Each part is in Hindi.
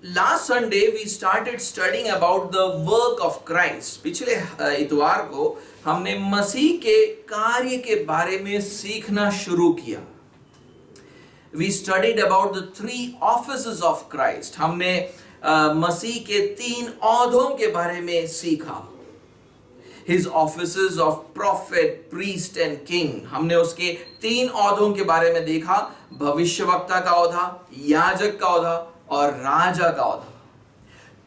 last Sunday we started studying about the work of Christ. पिछले इतवार को हमने मसीह के कार्य के बारे में सीखना शुरू किया. We studied about the three offices of Christ. हमने मसीह के 3 औहदों के बारे में सीखा. His offices of prophet, priest and king. हमने उसके 3 औहदों के बारे में देखा. भविष्यवक्ता का औहदा, याजक का औहदा और राजा का औहदा.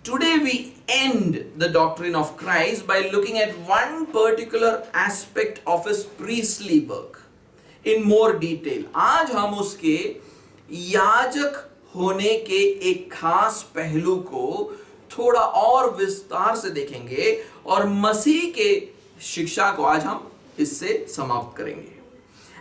Today we end the doctrine of Christ by looking at one particular aspect of his priestly work in more detail. आज हम उसके याजक होने के एक खास पहलू को थोड़ा और विस्तार से देखेंगे और मसीह के शिक्षा को आज हम इससे समाप्त करेंगे.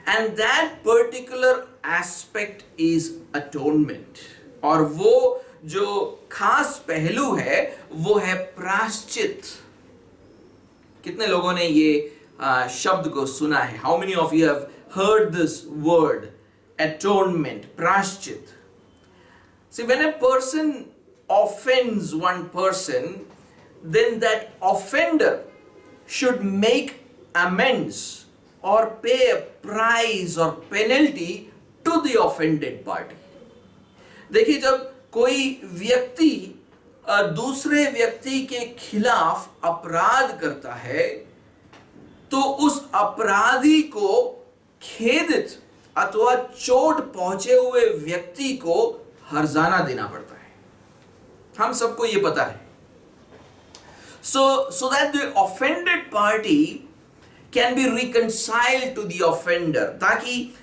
And that particular aspect is atonement. और वो जो खास पहलू है वो है प्रायश्चित. कितने लोगों ने ये शब्द को सुना है? How many of you have heard this word atonement, प्रायश्चित? See, when a person offends one person, then that offender should make amends or pay a price or penalty to the offended party. देखिए, जब कोई व्यक्ति दूसरे व्यक्ति के खिलाफ अपराध करता है तो उस अपराधी को खेदित अथवा चोट पहुंचे हुए व्यक्ति को हर्जाना देना पड़ता है. हम सबको ये पता है. So that the offended party can be reconciled to the offender, ताकि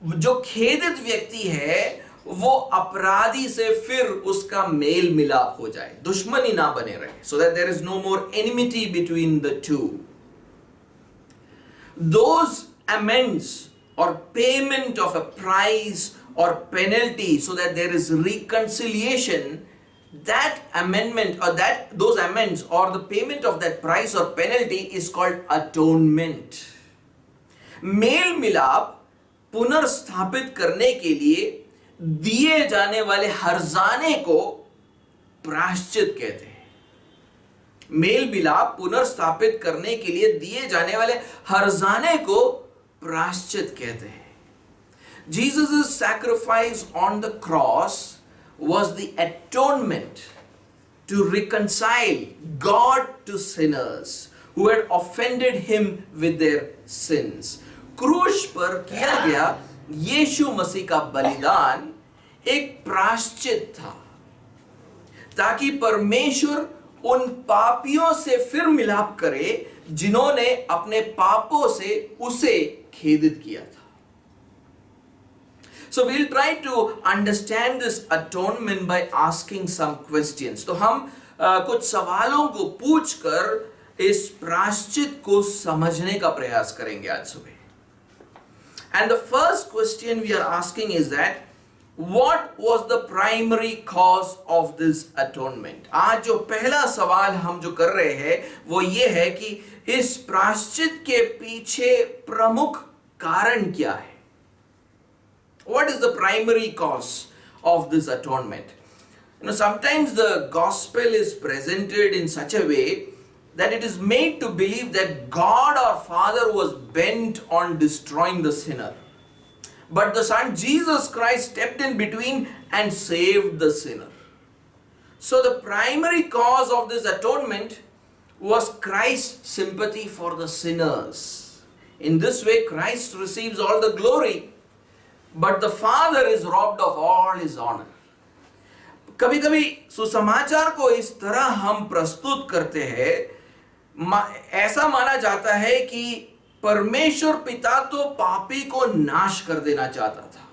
जो खेदित व्यक्ति है वो अपराधी से फिर उसका मेल मिलाप हो जाए, दुश्मनी ना बने रहे. So that there is no more enmity between the two. Those amends or payment of a price or penalty so that there is reconciliation, that amendment or those amends or the payment of that price or penalty is called atonement. मेल मिलाप पुनर्स्थापित करने के लिए दिए जाने वाले हर्जाने को प्रायश्चित कहते हैं. मेल मिलाप पुनर्स्थापित करने के लिए दिए जाने वाले हर्जाने को प्रायश्चित कहते हैं. Jesus' sacrifice on the cross was the atonement to reconcile God to sinners who had offended him with their sins. क्रूस पर किया गया यीशु मसीह का बलिदान एक प्रायश्चित था ताकि परमेश्वर उन पापियों से फिर मिलाप करे जिन्होंने अपने पापों से उसे खेदित किया था. So we'll try to understand this atonement by asking some questions. तो हम कुछ सवालों को पूछकर इस प्रायश्चित को समझने का प्रयास करेंगे आज सुबह. And the first question we are asking is that what was the primary cause of this atonement? आज जो पहला सवाल हम जो कर रहे हैं वो ये है कि इस प्रायश्चित के पीछे प्रमुख कारण क्या है? What is the primary cause of this atonement? Sometimes the gospel is presented in such a way that it is made to believe that God our Father was bent on destroying the sinner. But the Son Jesus Christ stepped in between and saved the sinner. So the primary cause of this atonement was Christ's sympathy for the sinners. In this way, Christ receives all the glory, but the Father is robbed of all his honor. कभी कभी सुसमाचार को इस तरह हम प्रस्तुत करते हैं, ऐसा माना जाता है कि परमेश्वर पिता तो पापी को नाश कर देना चाहता था,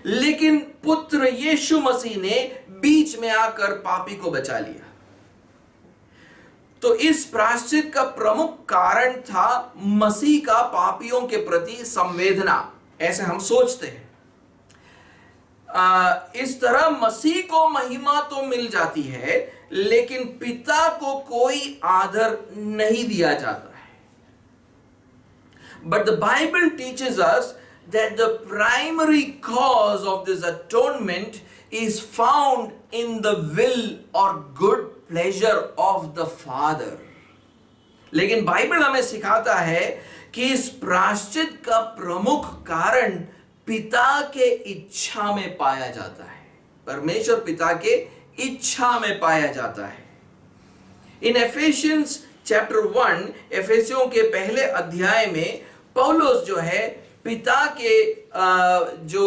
लेकिन पुत्र यीशु मसीह ने बीच में आकर पापी को बचा लिया. तो इस प्रायश्चित का प्रमुख कारण था मसीह का पापियों के प्रति संवेदना, ऐसे हम सोचते हैं. इस तरह मसीह को महिमा तो मिल जाती है, लेकिन पिता को कोई आदर नहीं दिया जाता है. But the Bible teaches us that the primary cause of this atonement is found in the will or good pleasure of the Father. लेकिन बाइबल हमें सिखाता है कि इस प्रायश्चित का प्रमुख कारण पिता के इच्छा में पाया जाता है, परमेश्वर पिता के इच्छा में पाया जाता है. इन एफेसियंस चैप्टर 1, एफेसियों के पहले अध्याय में पौलुस जो है पिता के जो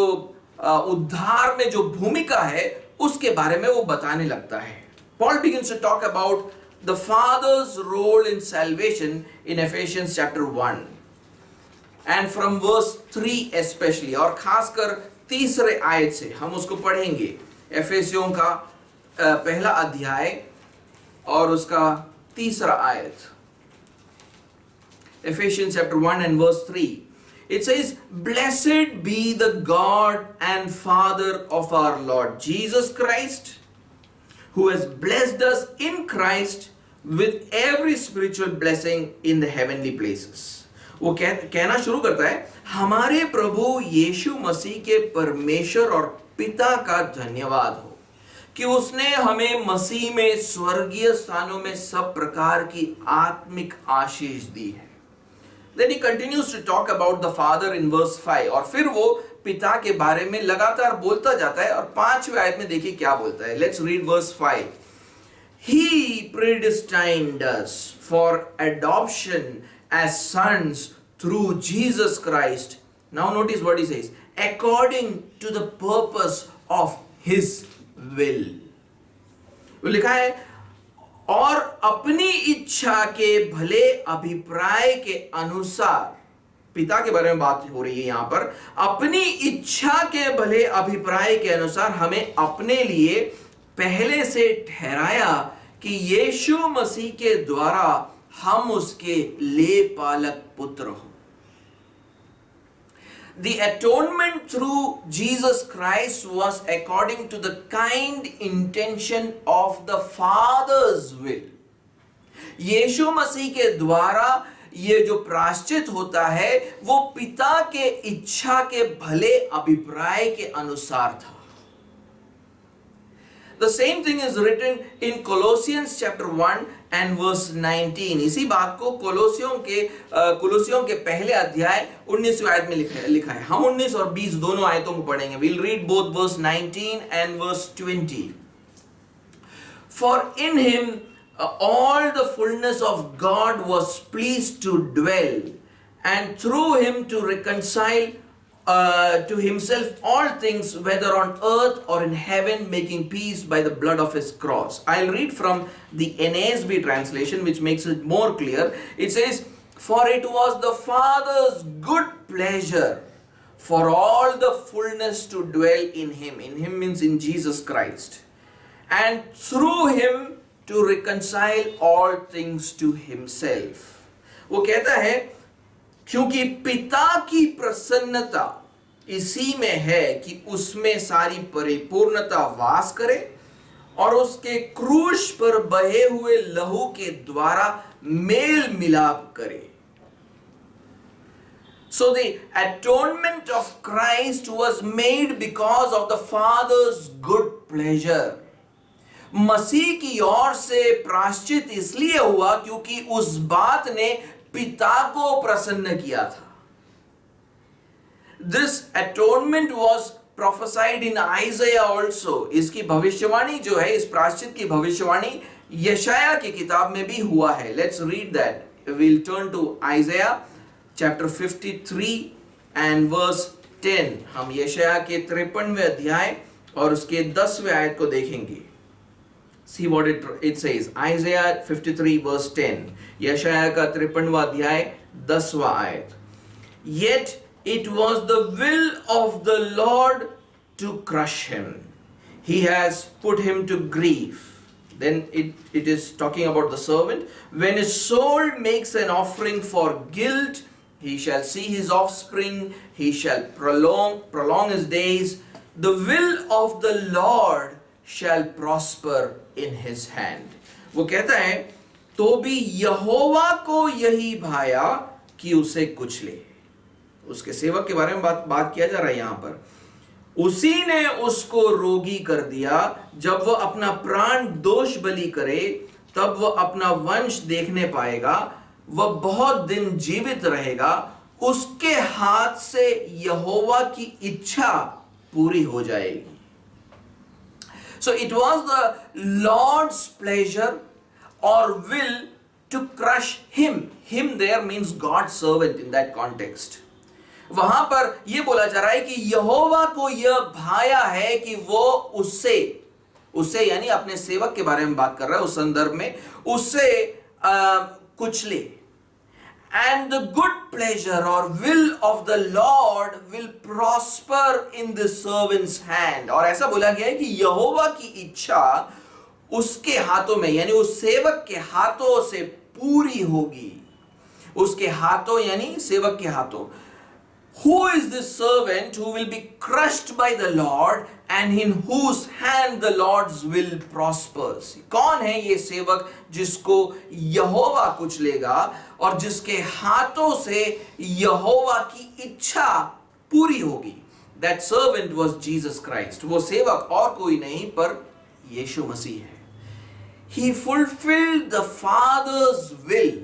उद्धार में जो भूमिका है उसके बारे में वो बताने लगता है. Paul begins to talk about the Father's role in salvation in Ephesians chapter 1 and from verse 3 especially, और खासकर तीसरे आयत से हम उसको पढ़ेंगे. एफेसियों का पहला अध्याय और उसका तीसरा आयत. Ephesians chapter 1 and verse 3. It says, "Blessed be the God and Father of our Lord Jesus Christ, who has blessed us in Christ with every spiritual blessing in the heavenly places." वो कहना शुरू करता है, हमारे प्रभु यीशु मसीह के परमेश्वर और पिता का धन्यवाद हो कि उसने हमें मसीह में स्वर्गीय स्थानों में सब प्रकार की आत्मिक आशीष दी है. Then he continues to talk about the Father in verse 5, और फिर वो पिता के बारे में लगातार बोलता जाता है. और 5वें आयत में देखिए क्या बोलता है. Let's read verse 5. He predestined us for adoption as sons through Jesus Christ. Now notice what he says. According to the purpose of his will. वो लिखा है, और अपनी इच्छा के भले अभिप्राय के अनुसार, पिता के बारे में बात हो रही है यहां पर, अपनी इच्छा के भले अभिप्राय के अनुसार हमें अपने लिए पहले से ठहराया कि यीशु मसीह के द्वारा हम उसके ले पालक पुत्र हो. The atonement through Jesus Christ was according to the kind intention of the Father's will. यीशु मसीह के द्वारा ये जो प्रायश्चित होता है वो पिता के इच्छा के भले अभिप्राय के अनुसार था. The same thing is written in Colossians chapter 1 and verse 19. इसी बात को कोलोसियों के पहले अध्याय 19वें आयत में लिखा है. हम 19 और 20 दोनों आयतों को पढ़ेंगे. We'll read both verse 19 and verse 20. For in him all the fullness of God was pleased to dwell, and through him to reconcile to himself all things, whether on earth or in heaven, making peace by the blood of his cross. I'll read from the NASB translation, which makes it more clear. It says, for it was the Father's good pleasure for all the fullness to dwell in him. In him means in Jesus Christ. And through him to reconcile all things to himself. वो कहता है, क्योंकि पिता की प्रसन्नता इसी में है कि उसमें सारी परिपूर्णता वास करे और उसके क्रूस पर बहे हुए लहू के द्वारा मेल मिलाप करे. So the atonement of Christ was made because of the Father's good pleasure. मसीह की ओर से प्रायश्चित इसलिए हुआ क्योंकि उस बात ने पिता को प्रसन्न किया था. This atonement was prophesied in Isaiah also. इसकी भविष्यवाणी जो है, इस प्रायश्चित की भविष्यवाणी यशाया की किताब में भी हुआ है. Let's read that. We'll turn to Isaiah chapter 53 and verse 10. हम यशाया के 53वें अध्याय और उसके 10वें आयत को देखेंगे. See what it says. Isaiah 53 verse 10. यशाया का 53वां अध्याय 10वां आयत. Yet it was the will of the Lord to crush him. He has put him to grief. Then it is talking about the servant. When his soul makes an offering for guilt, he shall see his offspring. He shall prolong his days. The will of the Lord shall prosper in his hand. वो कहता है, तो भी यहोवा को यही भाया कि उसे कुचले. उसके सेवक के बारे में बात किया जा रहा है यहां पर. उसी ने उसको रोगी कर दिया। जब वह अपना प्राण दोष बलि करे तब वह अपना वंश देखने पाएगा, वह बहुत दिन जीवित रहेगा, उसके हाथ से यहोवा की इच्छा पूरी हो जाएगी। So it was the Lord's pleasure or will to crush him. Him there means God's servant in that context. वहां पर यह बोला जा रहा है कि यहोवा को यह भाया है कि वो उससे यानी अपने सेवक के बारे में बात कर रहा है उस संदर्भ में, उससे कुचले। And the good pleasure or will of the Lord will prosper in the servant's hand. और ऐसा बोला गया है कि यहोवा की इच्छा उसके हाथों में यानी उस सेवक के हाथों से पूरी होगी। उसके हाथों यानी सेवक के हाथों। Who is this servant who will be crushed by the Lord and in whose hand the Lord's will prospers? कौन है ये सेवक जिसको यहोवा कुचलेगा और जिसके हाथों से यहोवा की इच्छा पूरी होगी? That servant was Jesus Christ. वो सेवक और कोई नहीं पर यीशु मसीह है। He fulfilled the Father's will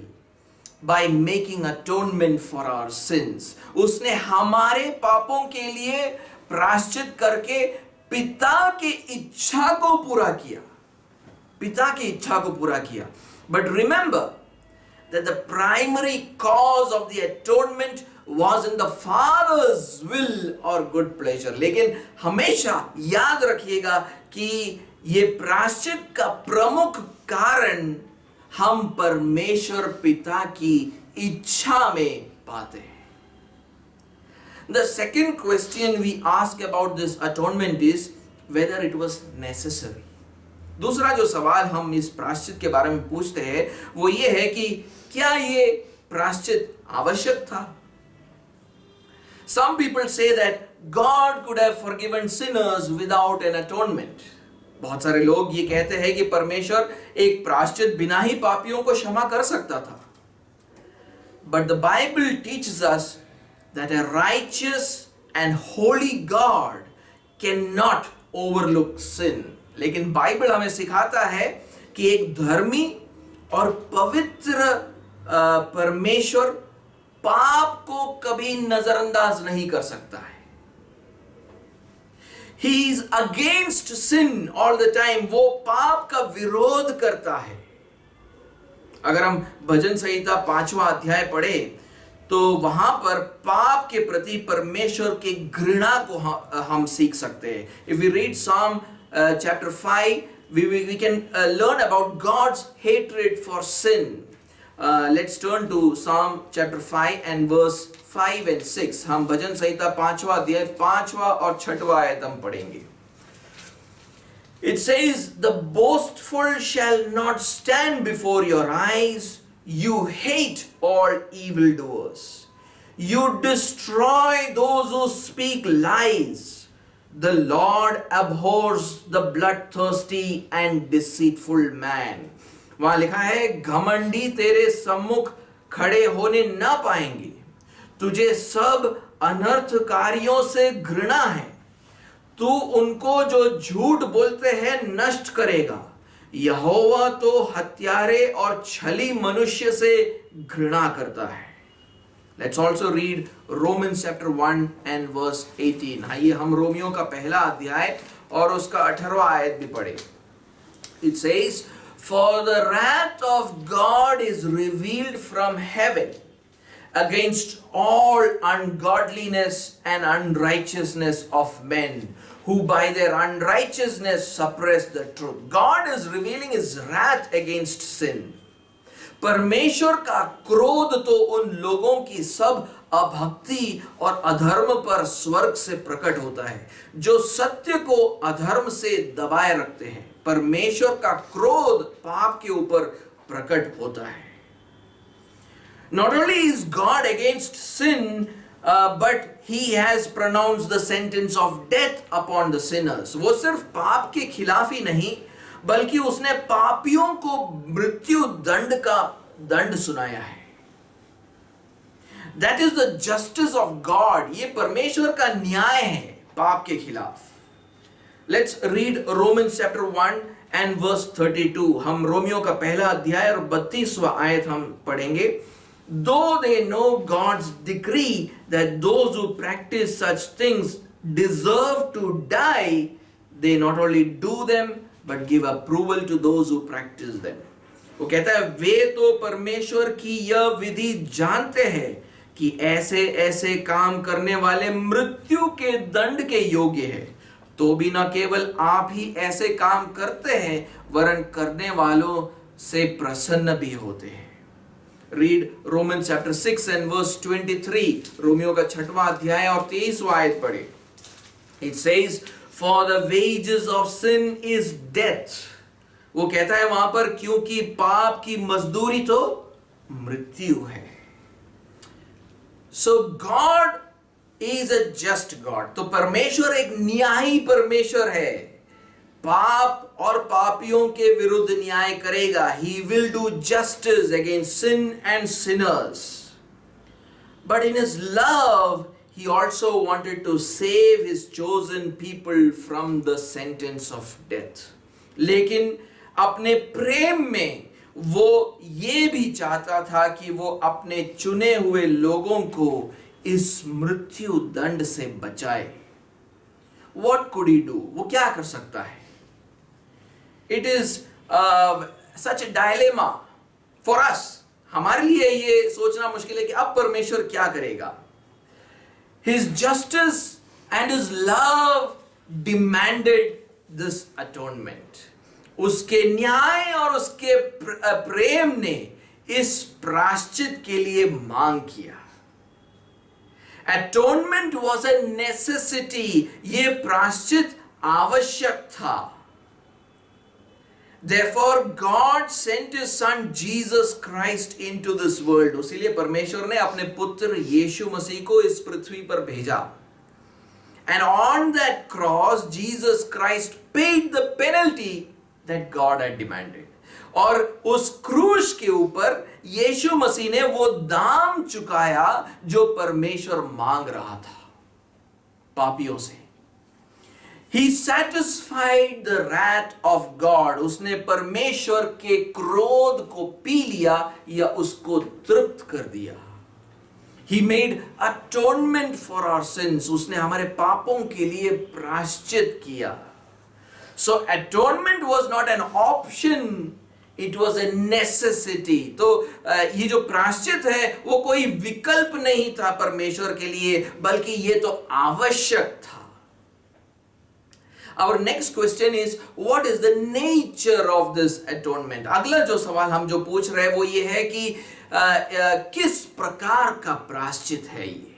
by making atonement for our sins. उसने हमारे पापों के लिए प्रायश्चित करके पिता की इच्छा को पूरा किया। पिता की इच्छा को पूरा किया। But remember that the primary cause of the atonement was in the Father's will or good pleasure. लेकिन हमेशा याद रखिएगा कि ये प्रायश्चित का प्रमुख कारण हम परमेश्वर पिता की इच्छा में पाते हैं। The second question we ask about this atonement is whether it was necessary. दूसरा जो सवाल हम इस प्रायश्चित के बारे में पूछते हैं वो ये है कि क्या ये प्रायश्चित आवश्यक था? Some people say that God could have forgiven sinners without an atonement. बहुत सारे लोग ये कहते हैं कि परमेश्वर एक प्रायश्चित बिना ही पापियों को क्षमा कर सकता था। But the Bible teaches us that a righteous and holy God cannot overlook sin. लेकिन बाइबल हमें सिखाता है कि एक धर्मी और पवित्र परमेश्वर पाप को कभी नजरअंदाज नहीं कर सकता है। He is against sin all the time. वो पाप का विरोध करता है। अगर हम भजन संहिता 5वां अध्याय पढ़े तो वहां पर पाप के प्रति परमेश्वर की घृणा को हम सीख सकते हैं। If we read Psalm chapter 5, we can learn about God's hatred for sin. Let's turn to Psalm chapter 5 and verse 5 and 6. हम भजन संहिता 5वां अध्याय 5वां और 6वां आयत हम पढ़ेंगे। It says, "The boastful shall not stand before your eyes. You hate all evildoers. You destroy those who speak lies. The Lord abhors the bloodthirsty and deceitful man." वहां लिखा है, घमंडी तेरे सम्मुख खड़े होने ना पाएंगे। तुझे सब अनर्थकारियों से घृणा है। तू उनको जो झूठ बोलते हैं नष्ट करेगा। यहोवा तो हत्यारे और छली मनुष्य से घृणा करता है। Let's also read Romans chapter 1 and verse 18. आइए हम रोमियो का पहला अध्याय और उसका 18वां आयत भी पढ़े। It says, "For the wrath of God is revealed from heaven against all ungodliness and unrighteousness of men, who by their unrighteousness suppress the truth." God is revealing his wrath against sin. परमेश्वर का क्रोध तो उन लोगों की सब अभक्ति और अधर्म पर स्वर्ग से प्रकट होता है जो सत्य को अधर्म से दबाए रखते हैं। परमेश्वर का क्रोध पाप के ऊपर प्रकट होता है। Not only is God against sin, but he has pronounced the sentence of death upon the sinners. वो सिर्फ पाप के खिलाफ ही नहीं बल्कि उसने पापियों को मृत्यु दंड का दंड सुनाया है। That is the justice of God. ये परमेश्वर का न्याय है। पाप के खिलाफ। Let's read Romans chapter 1 and verse 32. हम रोमियो का पहला अध्याय और 32वां आयत हम पढ़ेंगे। Though they know God's decree that those who practice such things deserve to die, they not only do them but give approval to those who practice them. वो कहता है वे तो परमेश्वर की यह विधि जानते हैं कि ऐसे ऐसे काम करने वाले मृत्यु के दंड के योग्य है, तो भी न केवल आप ही ऐसे काम करते हैं वरन करने वालों से प्रसन्न भी होते हैं। Read Roman chapter 6 and verse 23। Romeo का 6वां अध्याय और 23वां आयत पढ़े। It says for the wages of sin is death. वो कहता है वहां पर क्योंकि पाप की मजदूरी तो मृत्यु है। So God is a just God. तो परमेश्वर एक न्यायी परमेश्वर है, पाप और पापियों के विरुद्ध न्याय करेगा। He will do justice against sin and sinners. But in his love, he also wanted to save his chosen people from the sentence of death. लेकिन अपने प्रेम में वो ये भी चाहता था कि वो अपने चुने हुए लोगों को इस मृत्यु दंड से बचाए। What could he do? वो क्या कर सकता है? It is such a dilemma for us. हमारे लिए ये सोचना मुश्किल है कि अब परमेश्वर क्या करेगा। His justice and his love demanded this atonement. उसके न्याय और उसके प्रेम ने इस प्रायश्चित के लिए मांग किया। Atonement was a necessity. ये प्रायश्चित आवश्यक था। Therefore, God sent His Son Jesus Christ into this world. इसीलिए परमेश्वर ने अपने पुत्र यीशु मसीह को इस पृथ्वी पर भेजा। And on that cross, Jesus Christ paid the penalty that God had demanded. और उस क्रूस के ऊपर यीशु मसीह ने वो दाम चुकाया जो परमेश्वर मांग रहा था पापियों से। He satisfied the wrath of God. उसने परमेश्वर के क्रोध को पी लिया या उसको तृप्त कर दिया। He made atonement for our sins. उसने हमारे पापों के लिए प्रायश्चित किया। So atonement was not an option, it was a necessity. तो ये जो प्रायश्चित है वो कोई विकल्प नहीं था परमेश्वर के लिए, बल्कि ये तो आवश्यक था। Our next question is, what is the nature of this atonement? अगला जो सवाल हम जो पूछ रहे हैं वो ये है कि किस प्रकार का प्रायश्चित है ये?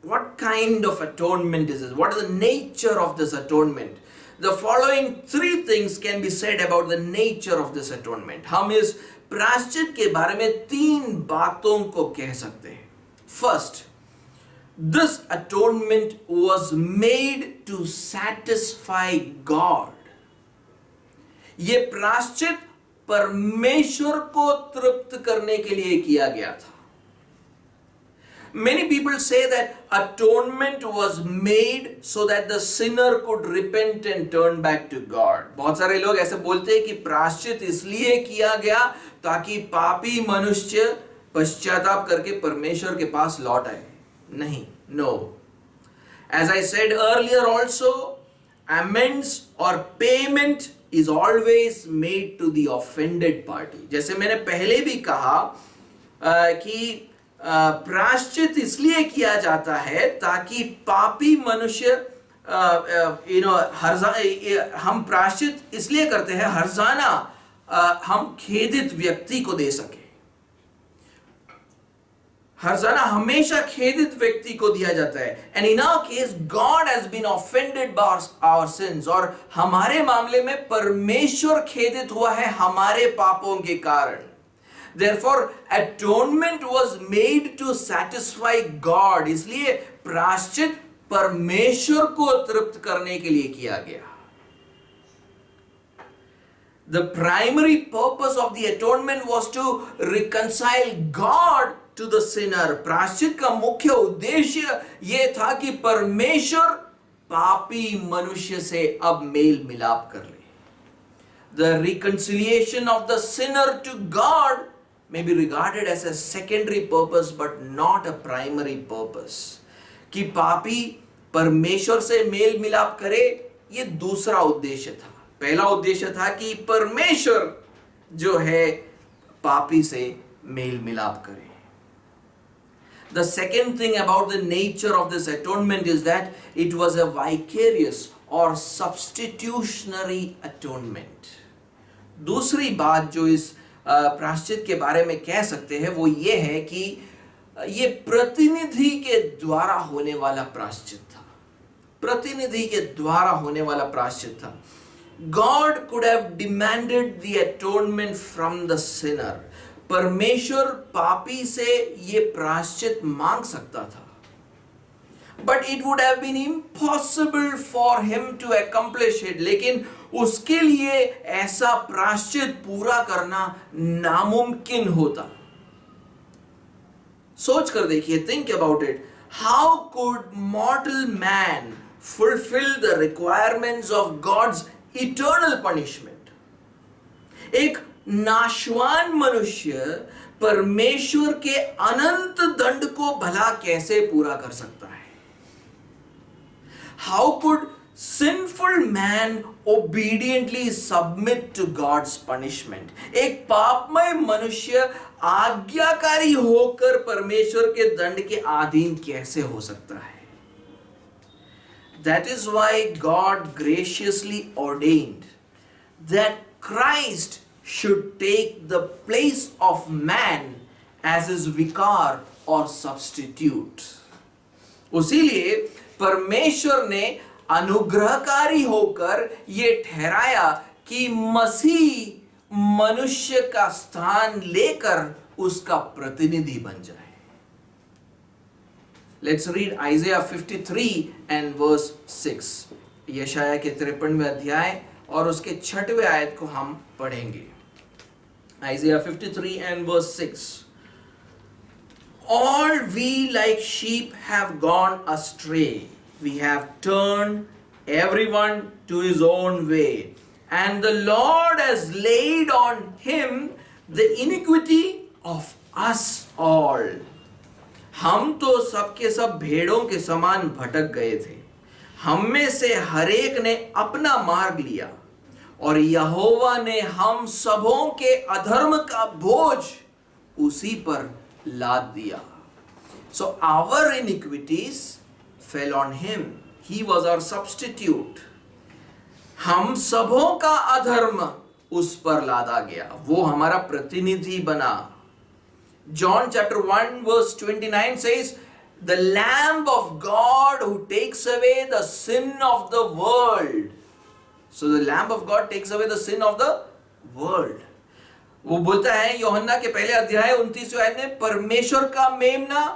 What kind of atonement is this? What is the nature of this atonement? The following three things can be said about the nature of this atonement. हम इस प्रायश्चित के बारे में तीन बातों को कह सकते हैं। First, this atonement was made to satisfy God. ये प्रायश्चित परमेश्वर को तृप्त करने के लिए किया गया था। Many people say that atonement was made so that the sinner could repent and turn back to God. बहुत सारे लोग ऐसे बोलते हैं कि प्रायश्चित इसलिए किया गया ताकि पापी मनुष्य पश्चाताप करके परमेश्वर के पास लौट आए। नहीं, no. As I said earlier also, amends or payment is always made to the offended party. जैसे मैंने पहले भी कहा कि प्रायश्चित इसलिए किया जाता है ताकि पापी मनुष्य हम प्रायश्चित इसलिए करते हैं हर्जाना हम खेदित व्यक्ति को दे सके। हर्जाना हमेशा खेदित व्यक्ति को दिया जाता है। And in our case, God has been offended by our sins. और हमारे मामले में परमेश्वर खेदित हुआ है हमारे पापों के कारण। Therefore, atonement was made to satisfy God. इसलिए प्रायश्चित परमेश्वर को तृप्त करने के लिए किया गया। The primary purpose of the atonement was to reconcile God to the sinner. प्रायश्चित का मुख्य उद्देश्य यह था कि परमेश्वर पापी मनुष्य से अब मेल मिलाप कर ले। The reconciliation of the sinner to God may be regarded as a secondary purpose but not a primary purpose. कि पापी परमेश्वर से मेल मिलाप करे, ये दूसरा उद्देश्य था। पहला उद्देश्य था कि परमेश्वर जो है पापी से मेल मिलाप करे। The second thing about the nature of this atonement is that it was a vicarious or substitutionary atonement. दूसरी बात जो इस प्रायश्चित के बारे में कह सकते हैं वो ये है कि ये प्रतिनिधि के द्वारा होने वाला प्रायश्चित था। प्रतिनिधि के द्वारा होने वाला प्रायश्चित था। God could have demanded the atonement from the sinner. परमेश्वर पापी से ये प्रायश्चित मांग सकता था, but it would have been impossible for him to accomplish it. लेकिन उसके लिए ऐसा प्रायश्चित पूरा करना नामुमकिन होता। सोच कर देखिए, think about it. How could mortal man fulfill the requirements of God's eternal punishment? एक नाशवान मनुष्य परमेश्वर के अनंत दंड को भला कैसे पूरा कर सकता है? How could sinful man obediently submit to God's punishment? एक पापमय मनुष्य आज्ञाकारी होकर परमेश्वर के दंड के अधीन कैसे हो सकता है? That is why God graciously ordained that Christ should take the place of man as his vicar or substitute. उसीलिए परमेश्वर ने अनुग्रहकारी होकर ये ठहराया कि मसीह मनुष्य का स्थान लेकर उसका प्रतिनिधि बन जाए। Let's read Isaiah 53 and verse 6. यशाया के 53वें अध्याय और उसके 6वें आयत को हम पढ़ेंगे। Isaiah 53 and verse 6. All we like sheep have gone astray. We have turned everyone to his own way. And the Lord has laid on him the iniquity of us all. हम तो सबके सब भेड़ों के समान भटक गए थे। हम में से हरेक ने अपना मार्ग लिया और यहोवा ने हम सबों के अधर्म का बोझ उसी पर लाद दिया। So our iniquities fell on him. He was our substitute. हम सबों का अधर्म उस पर लादा गया, वो हमारा प्रतिनिधि बना। John chapter 1 verse 29 says, the Lamb of God who takes away the sin of the world. So the Lamb of God takes away the sin of the world. वो बोलता है यूहन्ना के पहले अध्याय 29वें आयत में, परमेश्वर का मेमना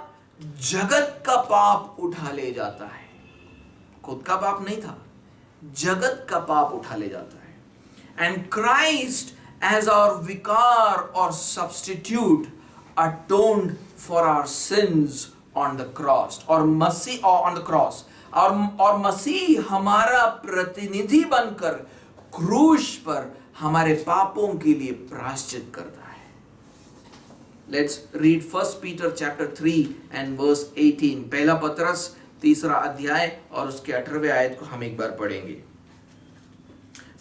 जगत का पाप उठा ले जाता है। खुद का पाप नहीं था, जगत का पाप उठा ले जाता है। And Christ as our vicar or substitute atoned for our sins on the cross or Masih on the cross और मसीह हमारा प्रतिनिधि बनकर क्रूस पर हमारे पापों के लिए प्रायश्चित करता है। Let's read 1 Peter chapter 3 and verse 18. पहला पत्रस 3 अध्याय और उसके 18वें आयत को हम एक बार पढ़ेंगे।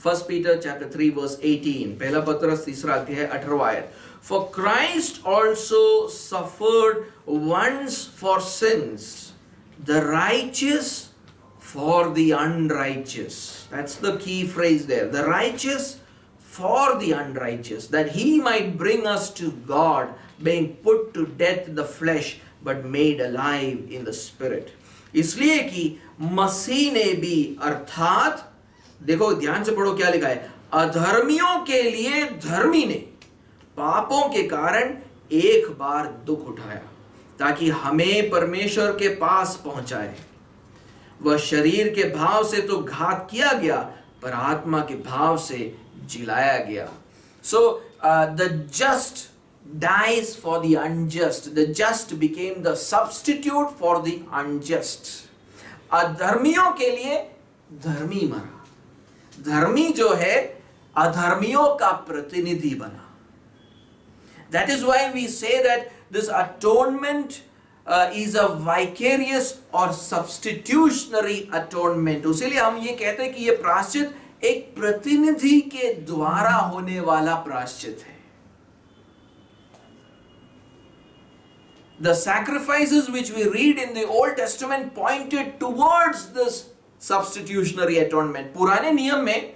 1 Peter chapter 3 verse 18. पहला पत्रस 3 अध्याय 18वां आयत. For Christ also suffered once for sins, the righteous for the unrighteous. That's the key phrase there. The righteous for the unrighteous, that he might bring us to God, being put to death in the flesh, but made alive in the spirit. इसलिए कि मसीह ने भी, अर्थात देखो ध्यान से पढ़ो क्या लिखा है, अधर्मियों के लिए धर्मी ने पापों के कारण एक बार दुख उठाया ताकि हमें परमेश्वर के पास पहुंचाए। वह शरीर के भाव से तो घात किया गया, पर आत्मा के भाव से जिलाया गया। So the just dies for the unjust. The just became the substitute for the unjust. अधर्मियों के लिए धर्मी मरा, धर्मी जो है अधर्मियों का प्रतिनिधि बना. That is why we say that this atonement is a vicarious or substitutionary atonement. उसीलिए हम ये कहते हैं कि ये प्रायश्चित एक प्रतिनिधि के द्वारा होने वाला प्रायश्चित है. The sacrifices which we read in the Old Testament pointed towards this substitutionary atonement. पुराने नियम में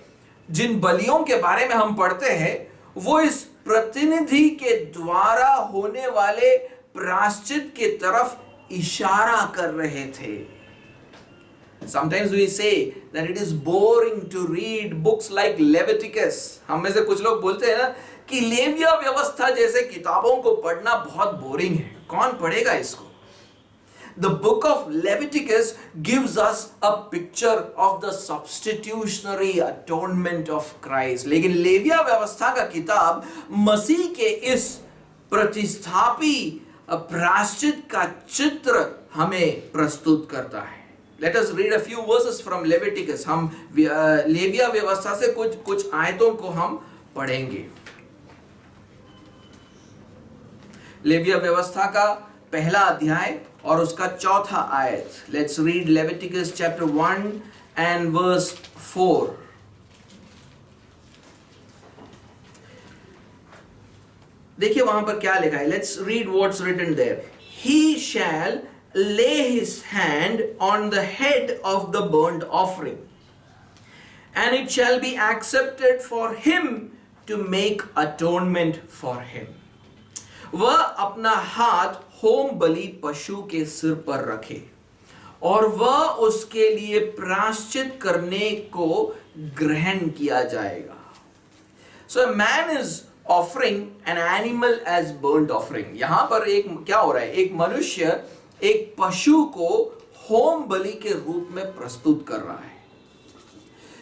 जिन बलियों के बारे में हम पढ़ते हैं वो इस प्रतिनिधि के द्वारा होने वाले प्रायश्चित के तरफ इशारा कर रहे थे. Sometimes we say that it is boring to read books like Leviticus. हम में से कुछ लोग बोलते हैं ना कि लेविया व्यवस्था जैसे किताबों को पढ़ना बहुत बोरिंग है, कौन पढ़ेगा इसको. The book of Leviticus gives us a picture of the substitutionary atonement of Christ. लेकिन लेविया व्यवस्था का किताब मसीह के इस प्रतिस्थापी प्रायश्चित का चित्र हमें प्रस्तुत करता है. Let us read a few verses from Leviticus. हम लेविया व्यवस्था से कुछ आयतों को हम पढ़ेंगे. लेविया व्यवस्था का पहला अध्याय और उसका चौथा आयत. Let's read Leviticus chapter 1 and verse 4. देखिए वहां पर क्या लिखा है. Let's read what's written there. He shall lay his hand on the head of the burnt offering, and it shall be accepted for him to make atonement for him. वह अपना हाथ होम बलि पशु के सिर पर रखे और वह उसके लिए प्रायश्चित करने को ग्रहण किया जाएगा. So a man is offering an animal as burnt offering. यहां पर एक क्या हो रहा है, एक मनुष्य एक पशु को होम बलि के रूप में प्रस्तुत कर रहा है.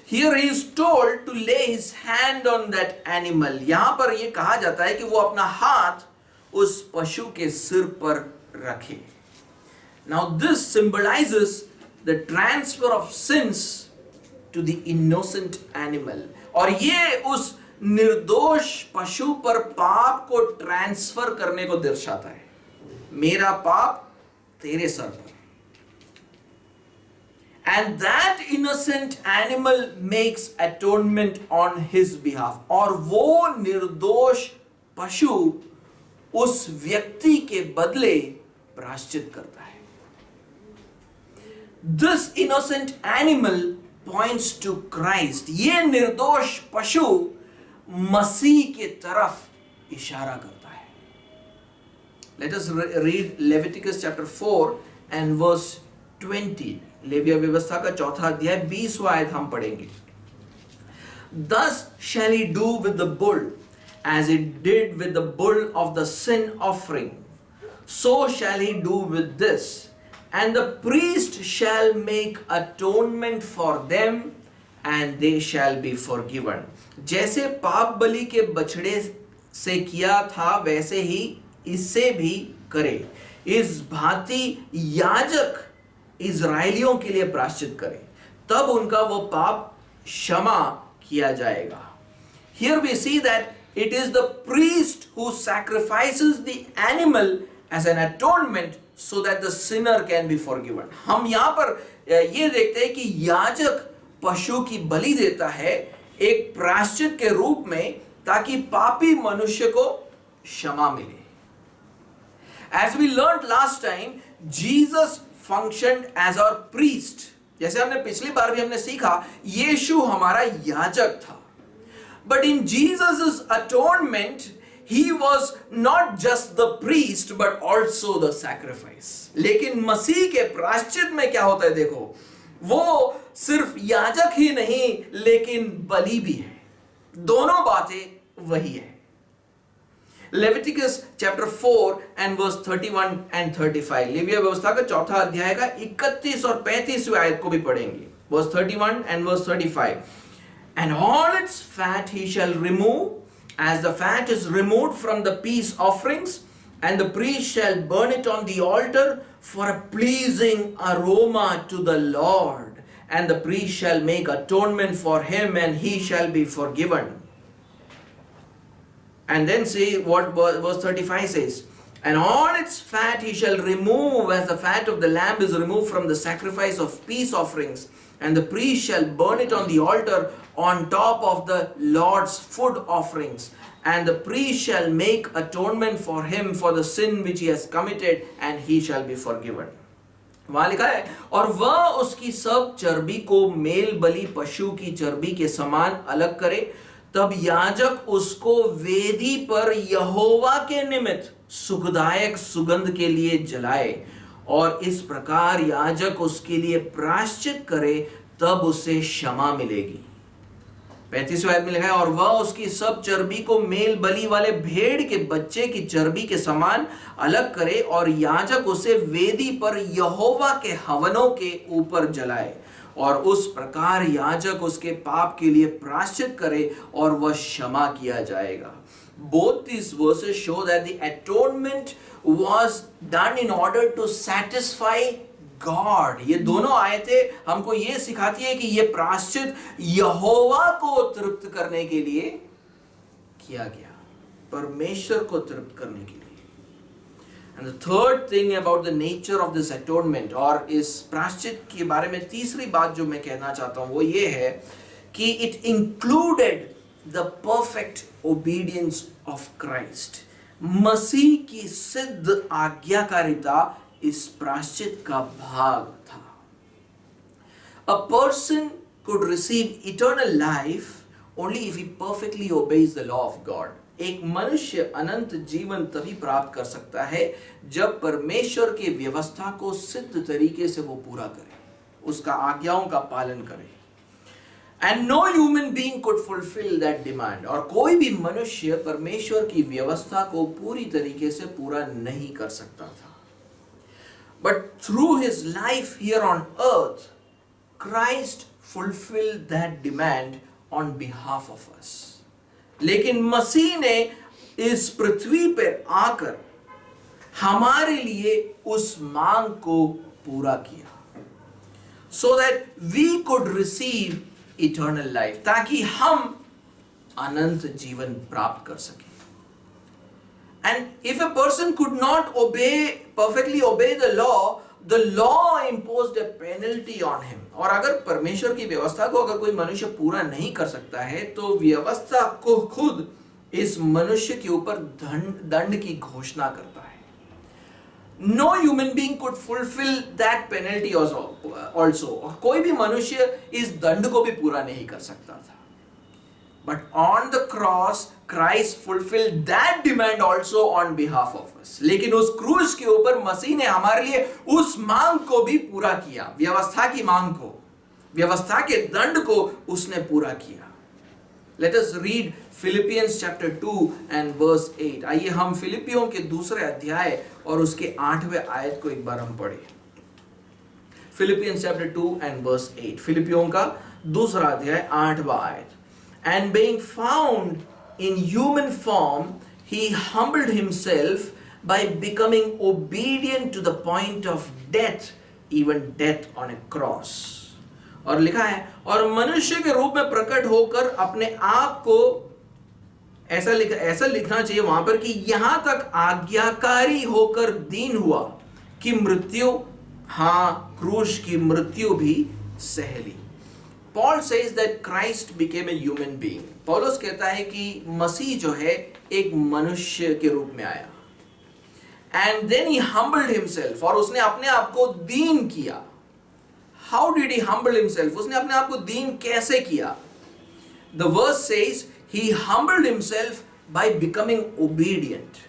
Here he is told to lay his hand on that animal. यहां पर यह कहा जाता है कि वो अपना हाथ उस पशु के सिर पर रखे. Now this symbolizes the transfer of sins to the innocent animal. और ये उस निर्दोष पशु पर पाप को ट्रांसफर करने को दर्शाता है. मेरा पाप तेरे सर पर. And that innocent animal makes atonement on his behalf. और वो निर्दोष पशु उस व्यक्ति के बदले प्रायश्चित करता है. This innocent animal points to Christ. ये निर्दोष पशु मसीह के तरफ इशारा करता है. Let us read Leviticus chapter 4 and verse 20. Labia व्यवस्था का चौथा अध्याय 20वां आयत हम पढ़ेंगे. Thus shall he do with the bull, as it did with the bull of the sin offering, so shall he do with this, and the priest shall make atonement for them, and they shall be forgiven. जैसे पाप बलि के बछड़े से किया था वैसे ही इससे भी करे. इस भांति याजक इजराइलियों के लिए प्रायश्चित करे, तब उनका वो पाप क्षमा किया जाएगा. Here we see that it is the priest who sacrifices the animal as an atonement so that the sinner can be forgiven. हम यहाँ पर ये देखते हैं कि याजक पशु की बलि देता है एक प्रायश्चित के रूप में ताकि पापी मनुष्य को क्षमा मिले. As we learned last time, Jesus functioned as our priest. जैसे हमने पिछली बार भी हमने सीखा, यीशु हमारा याजक था. But in Jesus' atonement, he was not just the priest but also the sacrifice. लेकिन मसीह के प्रायश्चित में क्या होता है देखो, वो सिर्फ याजक ही नहीं लेकिन बलि भी है. दोनों बातें वही है. Leviticus chapter 4 and verse 31 and 35. Labia व्यवस्था का चौथा अध्याय का 31 और 35वें आयत को भी पढ़ेंगे. Verse 31 and verse 35. And all its fat he shall remove, as the fat is removed from the peace offerings, And the priest shall burn it on the altar for a pleasing aroma to the Lord. And the priest shall make atonement for him, and he shall be forgiven. And then see what verse 35 says. And all its fat he shall remove, as the fat of the lamb is removed from the sacrifice of peace offerings. And the priest shall burn it on the altar on top of the Lord's food offerings. And the priest shall make atonement for him for the sin which he has committed, and he shall be forgiven. वहां लिखा है, और वह उसकी सब चर्बी को मेल बलि पशु की चर्बी के समान अलग करे, तब याजक उसको वेदी पर यहोवा के निमित्त सुखदायक सुगंध के लिए जलाए, और इस प्रकार याजक उसके लिए प्रायश्चित करे, तब उसे क्षमा मिलेगी। 35वें आयत में लिखा है, और वह उसकी सब चर्बी को मेल बलि वाले भेड़ के बच्चे की चर्बी के समान अलग करे, और याजक उसे वेदी पर यहोवा के हवनों के ऊपर जलाए, और उस प्रकार याजक उसके पाप के लिए प्रायश्चित करे, और वह क्षमा किया जाएगा। Both these verses show that the atonement was done in order to satisfy God. ये दोनों आयतें हमको ये सिखाती है कि ये प्रायश्चित यहोवा को तृप्त करने के लिए किया गया, परमेश्वर को तृप्त करने के लिए। And the third thing about the nature of this atonement, और इस प्रायश्चित के बारे में तीसरी बात जो मैं कहना चाहता हूँ वो ये है कि it included the perfect obedience of Christ. मसीह की सिद्ध आज्ञाकारिता इस प्रायश्चित का भाग था। A person could receive eternal life only if he perfectly obeys the law of God. एक मनुष्य अनंत जीवन तभी प्राप्त कर सकता है जब परमेश्वर की व्यवस्था को सिद्ध तरीके से वो पूरा करे, उसका आज्ञाओं का पालन करे। And no human being could fulfill that demand. और कोई भी मनुष्य परमेश्वर की व्यवस्था को पूरी तरीके से पूरा नहीं कर सकता था। But through his life here on earth, Christ fulfilled that demand on behalf of us. लेकिन मसीह ने इस पृथ्वी पर आकर हमारे लिए उस मांग को पूरा किया, so that we could receive eternal life, ताकि हम अनंत जीवन प्राप्त कर सकें। And if a person could not perfectly obey the law imposed a penalty on him. और अगर परमेश्वर की व्यवस्था को अगर कोई मनुष्य पूरा नहीं कर सकता है तो व्यवस्था को खुद इस मनुष्य के ऊपर दंड की घोषणा करता है। No human being could fulfill that penalty also. और कोई भी मनुष्य इस दंड को भी पूरा नहीं कर सकता था। But on the cross, Christ fulfilled that demand also on behalf of us. लेकिन उस क्रूस के ऊपर मसीह ने हमारे लिए उस मांग को भी पूरा किया, व्यवस्था की मांग को, व्यवस्था के दंड को उसने पूरा किया। Let us read Philippians chapter 2 and verse 8. आइए हम फिलिपियों के दूसरे अध्याय और उसके 8वें आयत को एक बार हम पढ़ें। Philippians chapter 2 and verse 8. फिलिपियों का दूसरा अध्याय 8वां आयत। And being found in human form, he humbled himself by becoming obedient to the point of death, even death on a cross. और लिखा है, और मनुष्य के रूप में प्रकट होकर अपने आप को ऐसा लिखना चाहिए वहां पर कि यहां तक आज्ञाकारी होकर दीन हुआ कि मृत्यु, हाँ, क्रूस की मृत्यु भी सह ली। Paul says that Christ became a human being. पौलुस कहता है कि मसीह जो है एक मनुष्य के रूप में आया। And then he humbled himself, और उसने अपने आप को दीन किया। How did he humble himself? उसने अपने आप को दीन कैसे किया? The verse says he humbled himself by becoming obedient.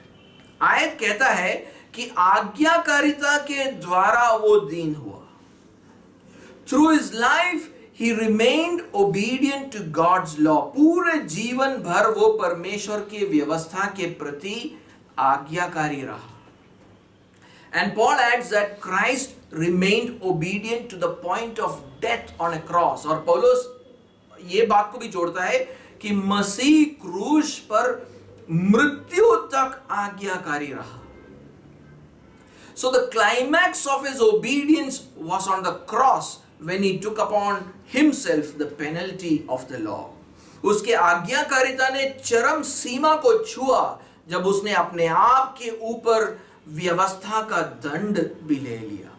आयत कहता है कि आज्ञाकारिता के द्वारा वो दीन हुआ। Through his life he remained obedient to God's law. पूरे जीवन भर वो परमेश्वर की व्यवस्था के प्रति आज्ञाकारी रहा। And Paul adds that Christ remained obedient to the point of death on a cross. और पौलुस ये बात को भी जोड़ता है कि मसीह क्रूस पर मृत्यु तक आज्ञाकारी रहा। So the climax of his obedience was on the cross when he took upon himself the penalty of the law. उसके आज्ञाकारिता ने चरम सीमा को छुआ जब उसने अपने आप के ऊपर व्यवस्था का दंड भी ले लिया.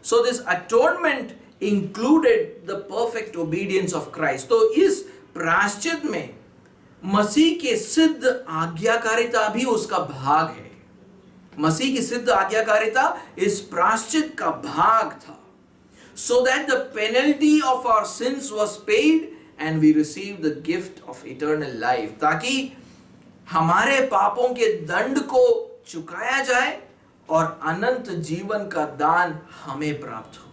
So this atonement included the perfect obedience of Christ. तो इस प्रायश्चित में मसीह के सिद्ध आज्ञाकारिता भी उसका भाग है. मसीह की सिद्ध आज्ञाकारिता इस प्रायश्चित का भाग था. So that the penalty of our sins was paid and we received the gift of eternal life. ताकि हमारे पापों के दंड को चुकाया जाए और अनंत जीवन का दान हमें प्राप्त हो.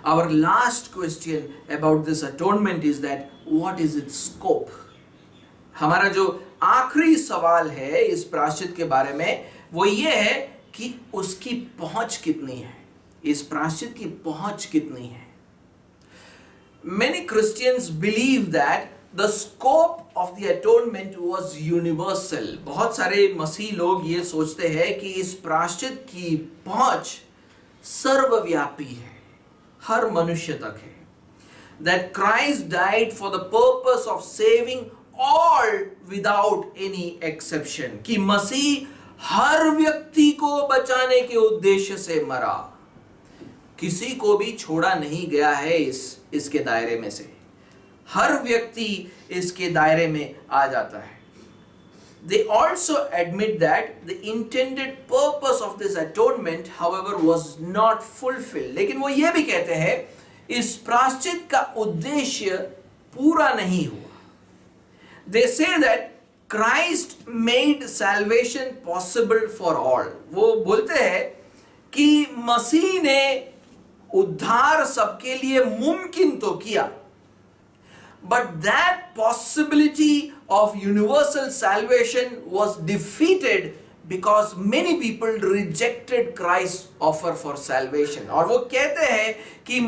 Our last question about this atonement is that what is its scope? हमारा जो आखिरी सवाल है इस प्रायश्चित के बारे में वो ये है कि उसकी पहुंच कितनी है. इस प्रायश्चित की पहुंच कितनी है. Many Christians believe that the scope of the atonement was universal. बहुत सारे मसीह लोग ये सोचते हैं कि इस प्रायश्चित की पहुंच सर्वव्यापी है, हर मनुष्य तक है. That Christ died for the purpose of saving all without any exception. कि मसीह हर व्यक्ति को बचाने के उद्देश्य से मरा, किसी को भी छोड़ा नहीं गया है इसके दायरे में से. हर व्यक्ति इसके दायरे में आ जाता है. They also admit that the intended purpose of this atonement, however, was not fulfilled. लेकिन वो ये भी कहते हैं इस प्रायश्चित का उद्देश्य पूरा नहीं हुआ. They say that Christ made salvation possible for all. वो बोलते हैं कि मसीह ने उद्धार सबके लिए मुमकिन तो किया, but that possibility of universal salvation was defeated because many people rejected Christ's offer for salvation. और वो कहते हैं कि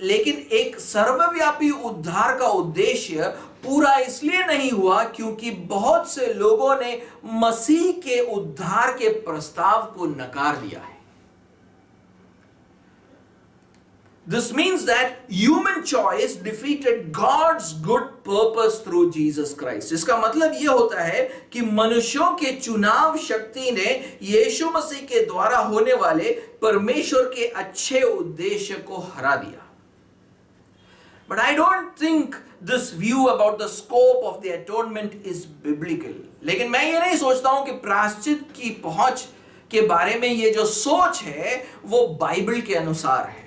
लेकिन एक सर्वव्यापी उद्धार का उद्देश्य पूरा इसलिए नहीं हुआ क्योंकि बहुत से लोगों ने मसीह के उद्धार के प्रस्ताव को नकार दिया है. This means that human choice defeated God's good purpose through Jesus Christ. इसका मतलब यह होता है कि मनुष्यों के चुनाव शक्ति ने यीशु मसीह के द्वारा होने वाले परमेश्वर के अच्छे उद्देश्य को हरा दिया. But I don't think this view about the scope of the atonement is biblical. लेकिन मैं ये नहीं सोचता हूं कि प्रायश्चित की पहुंच के बारे में ये जो सोच है वो बाइबल के अनुसार है.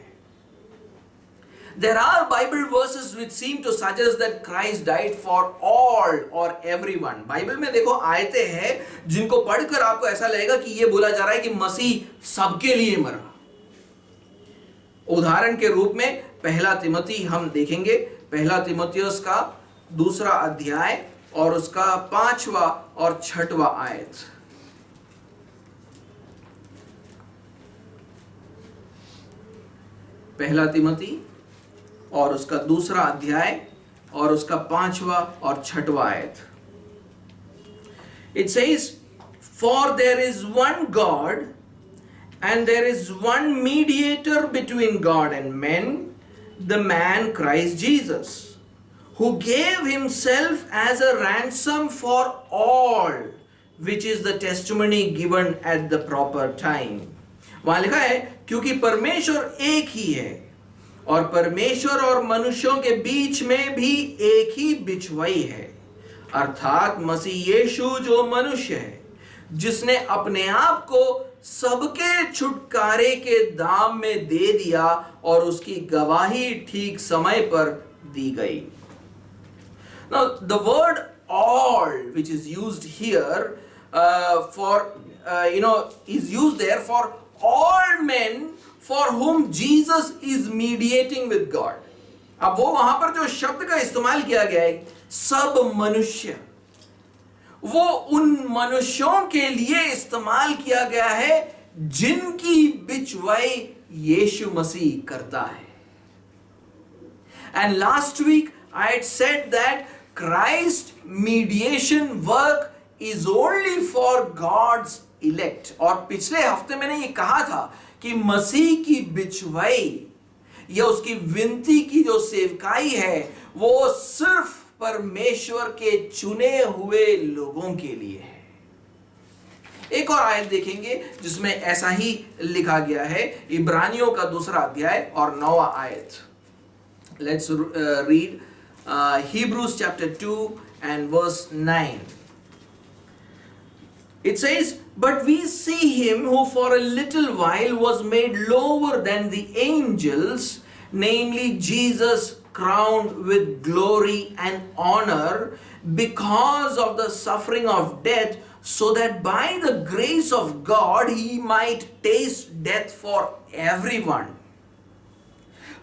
There are Bible verses which seem to suggest that Christ died for all or everyone. Bible में देखो आयतें हैं जिनको पढ़कर आपको ऐसा लगेगा कि ये बोला जा रहा है कि मसीह सबके लिए मरा. उदाहरण के रूप में पहला तिमोथी हम देखेंगे, पहला तिमोथियुस का 2 अध्याय और उसका 5वां और 6वां आयत. पहला तिमोथी और उसका 2 अध्याय और उसका 5वां और 6वां आयत. It says, for there is one God and there is one mediator between God and men, the man Christ Jesus, who gave himself as a ransom for all, which is the testimony given at the proper time. वहां लिखा है क्योंकि परमेश्वर एक ही है और परमेश्वर और मनुष्यों के बीच में भी एक ही बिचवाई है, अर्थात मसीह यीशु जो मनुष्य है, जिसने अपने आप को सबके छुटकारे के दाम में दे दिया और उसकी गवाही ठीक समय पर दी गई. Now the word all which is used here is used there for all men for whom Jesus is mediating with God. अब वो वहां पर जो शब्द का इस्तेमाल किया गया है सब मनुष्य, वो उन मनुष्यों के लिए इस्तेमाल किया गया है जिनकी बिचवाई यीशु मसीह करता है. And last week I had said that Christ's mediation work is only for God's elect. और पिछले हफ्ते मैंने ये कहा था कि मसीह की बिचवाई या उसकी विनती की जो सेवकाई है वो सिर्फ परमेश्वर के चुने हुए लोगों के लिए है। एक और आयत देखेंगे जिसमें ऐसा ही लिखा गया है, इब्रानियों का 2 अध्याय और 9 आयत। Let's read Hebrews chapter 2 and verse 9. It says, "But we see him who for a little while was made lower than the angels, namely Jesus, crowned with glory and honor because of the suffering of death, so that by the grace of God he might taste death for everyone."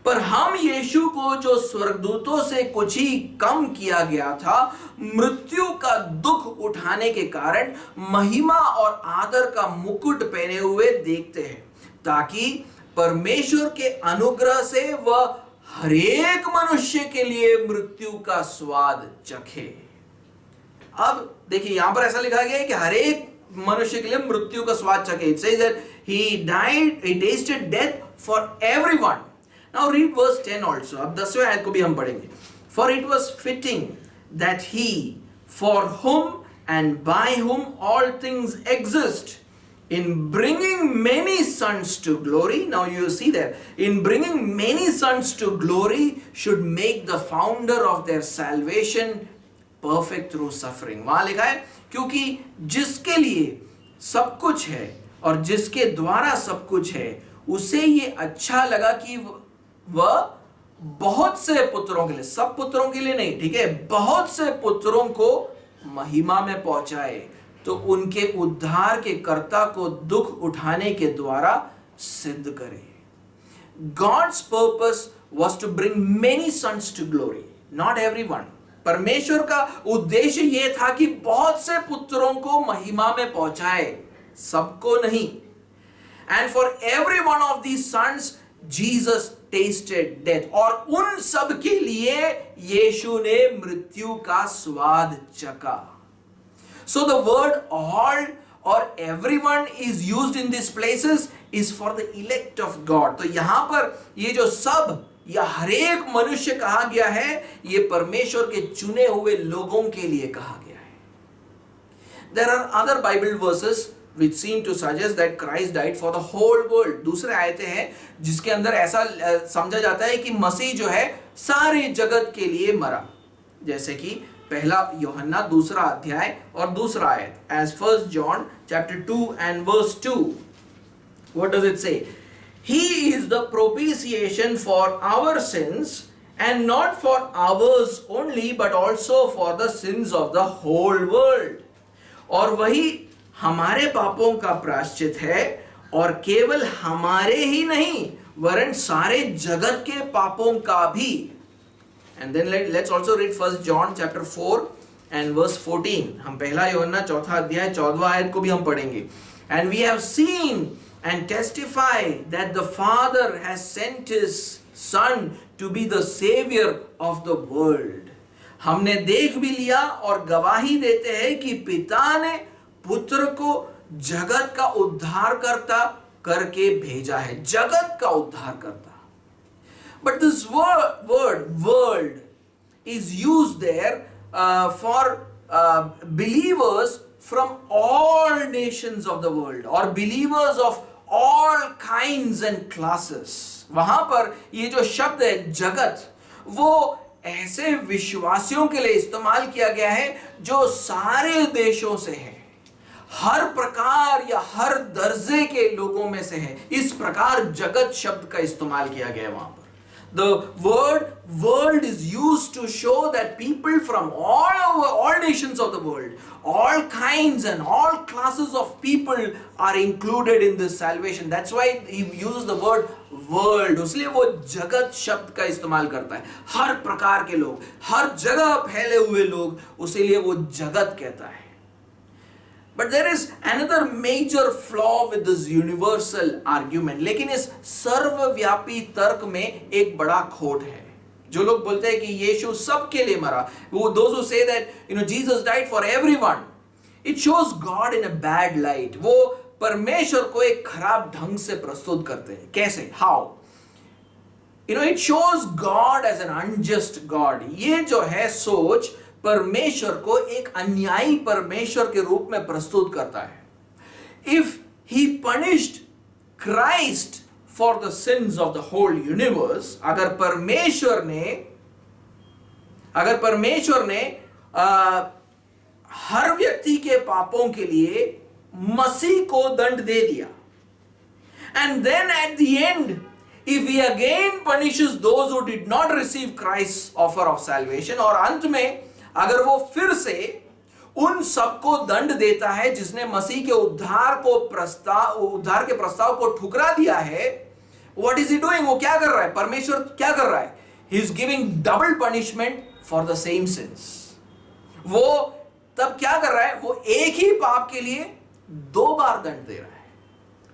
पर हम यीशु को जो स्वर्गदूतों से कुछ ही कम किया गया था, मृत्यु का दुख उठाने के कारण महिमा और आदर का मुकुट पहने हुए देखते हैं, ताकि परमेश्वर के अनुग्रह से वह हरेक मनुष्य के लिए मृत्यु का स्वाद चखे। अब देखिए यहां पर ऐसा लिखा गया है कि हरेक मनुष्य के लिए मृत्यु का स्वाद चखे। It says that he died, he tasted death for everyone. Now read verse 10 also. अब 10वें आयत को भी हम पढ़ेंगे। For it was fitting that he, for whom and by whom all things exist, in bringing many sons to glory. Now you see that in bringing many sons to glory, should make the founder of their salvation perfect through suffering. वहां लिखा है क्योंकि जिसके लिए सब कुछ है और जिसके द्वारा सब कुछ है, उसे ये अच्छा लगा कि वह बहुत से पुत्रों के लिए, सब पुत्रों के लिए नहीं, ठीक है, बहुत से पुत्रों को महिमा में पहुंचाए, तो उनके उद्धार के कर्ता को दुख उठाने के द्वारा सिद्ध करे। God's purpose was to bring many sons to glory, not everyone. परमेश्वर का उद्देश्य यह था कि बहुत से पुत्रों को महिमा में पहुंचाए, सबको नहीं। And for every one of these sons, Jesus tasted death. और उन सब के लिए यीशु ने मृत्यु का स्वाद चखा। So the word all or everyone is used in these places is for the elect of God. तो यहां पर ये जो सब या हरेक मनुष्य कहा गया है, ये परमेश्वर के चुने हुए लोगों के लिए कहा गया है। There are other Bible verses which seem to suggest that Christ died for the whole world. दूसरे आयतें हैं जिसके अंदर ऐसा समझा जाता है कि मसीह जो है सारे जगत के लिए मरा, जैसे कि 1 यूहन्ना 2 अध्याय और 2 आयत, as 1 John chapter 2 and verse 2. What does it say? He is the propitiation for our sins, and not for ours only, but also for the sins of the whole world. और वही हमारे पापों का प्रायश्चित है, और केवल हमारे ही नहीं वरन सारे जगत के पापों का भी। And then let's also read 1 John chapter 4 and verse 14. हम 1 यूहन्ना 4 अध्याय 14 आयत को भी हम पढ़ेंगे। And we have seen and testify that the Father has sent his Son to be the Savior of the world. हमने देख भी लिया और गवाही देते हैं कि पिता ने पुत्र को जगत का उद्धारकर्ता करके भेजा है, जगत का उद्धारकर्ता। But this word world is used there for believers from all nations of the world or believers of all kinds and classes. वहां पर ये जो शब्द है जगत, वो ऐसे विश्वासियों के लिए इस्तेमाल किया गया है जो सारे देशों से है, हर प्रकार या हर दर्जे के लोगों में से है। इस प्रकार जगत शब्द का इस्तेमाल किया गया है वहां पर। The word world is used to show that people from all nations of the world, all kinds and all classes of people are included in this salvation. That's why he uses the word world. इसलिए वो जगत शब्द का इस्तेमाल करता है। हर प्रकार के लोग, हर जगह फैले हुए लोग, उसीलिए वो जगत कहता है। But there is another major flaw with this universal argument. लेकिन इस सर्वव्यापी तर्क में एक बड़ा खोट है। जो लोग बोलते हैं कि यीशु सबके लिए मरा, वो those who say that Jesus died for everyone, It shows God in a bad light. वो परमेश्वर को एक खराब ढंग से प्रस्तुत करते हैं. कैसे? How? It shows God as an unjust God. ये जो है सोच परमेश्वर को एक अन्यायी परमेश्वर के रूप में प्रस्तुत करता है. If he punished Christ for the sins of the whole universe, अगर परमेश्वर ने हर व्यक्ति के पापों के लिए मसीह को दंड दे दिया, and then at the end if he again punishes those who did not receive Christ's offer of salvation, और अंत में अगर वो फिर से उन सबको दंड देता है जिसने मसीह के उद्धार के प्रस्ताव को ठुकरा दिया है, what is he doing? वो क्या कर रहा है? परमेश्वर क्या कर रहा है? He is giving double punishment for the same sins. वो तब क्या कर रहा है? वो एक ही पाप के लिए दो बार दंड दे रहा है.